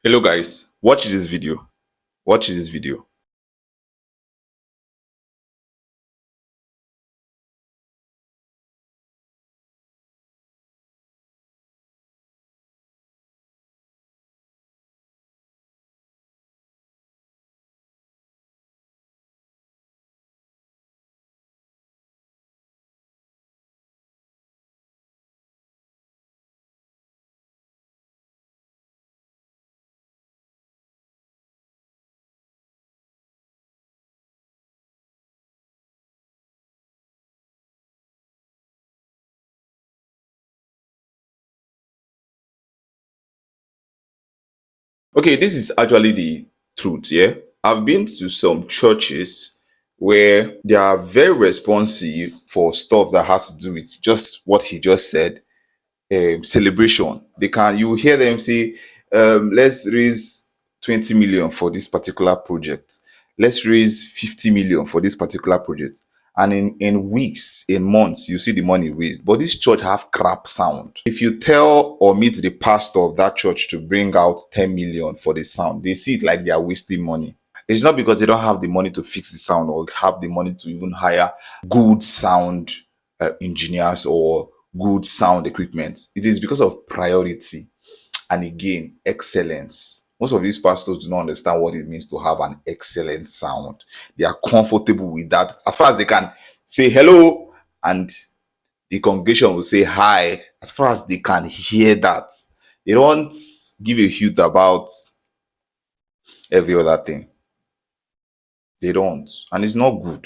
Hello guys, watch this video. Watch this video. Okay, this is actually the truth, yeah. I've been to some churches where they are very responsive for stuff that has to do with just what he just said, celebration. They can you hear them say, let's raise 20 million for this particular project. Let's raise 50 million for this particular project. And in weeks, in months, you see the money raised. But this church have crap sound. If you tell or meet the pastor of that church to bring out 10 million for the sound, they see it like they are wasting money. It's not because they don't have the money to fix the sound or have the money to even hire good sound engineers or good sound equipment. It is because of priority and again, excellence. Most of these pastors do not understand what it means to have an excellent sound. They are comfortable with that as far as they can say hello and the congregation will say hi. As far as they can hear that, they don't give a hoot about every other thing. They don't, and it's not good.